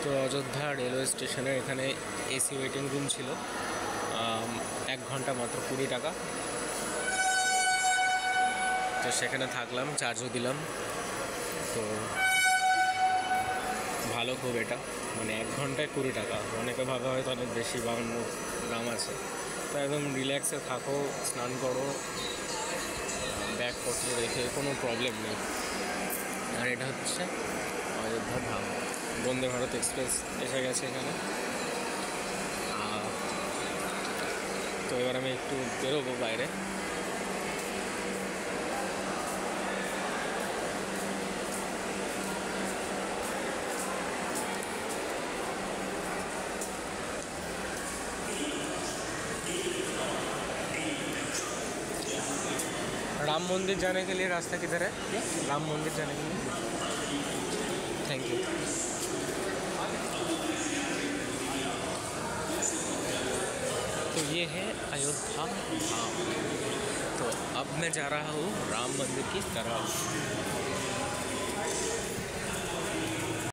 তো অযোধ্যা রেলওয়ে স্টেশনে এখানে এসি ওয়েটিং রুম ছিল, 1 ঘন্টা মাত্র 20 টাকা। তো সেখানে থাকলাম, চার্জও দিলাম। তো ভালো খুব এটা, মানে 1 ঘন্টায় 20 টাকা। অনেকে ভাবে হয়তো অনেক বেশি বা অন্য দাম আছে। তো একদম রিল্যাক্সে থাকো, স্নান করো, ব্যাগপত্র রেখে, কোনো প্রবলেম নেই। আর এটা হচ্ছে অযোধ্যা ধাম। বন্দে ভারত এক্সপ্রেস এসে গেছে এখানে। তো এবার আমি একটু বেরোবো বাইরে। राम मंदिर जाने के लिए रास्ता किधर है? राम मंदिर जाने के लिए। Thank you. तो ये है अयोध्या धाम। तो अब मैं जा रहा हूँ राम मंदिर की तरफ।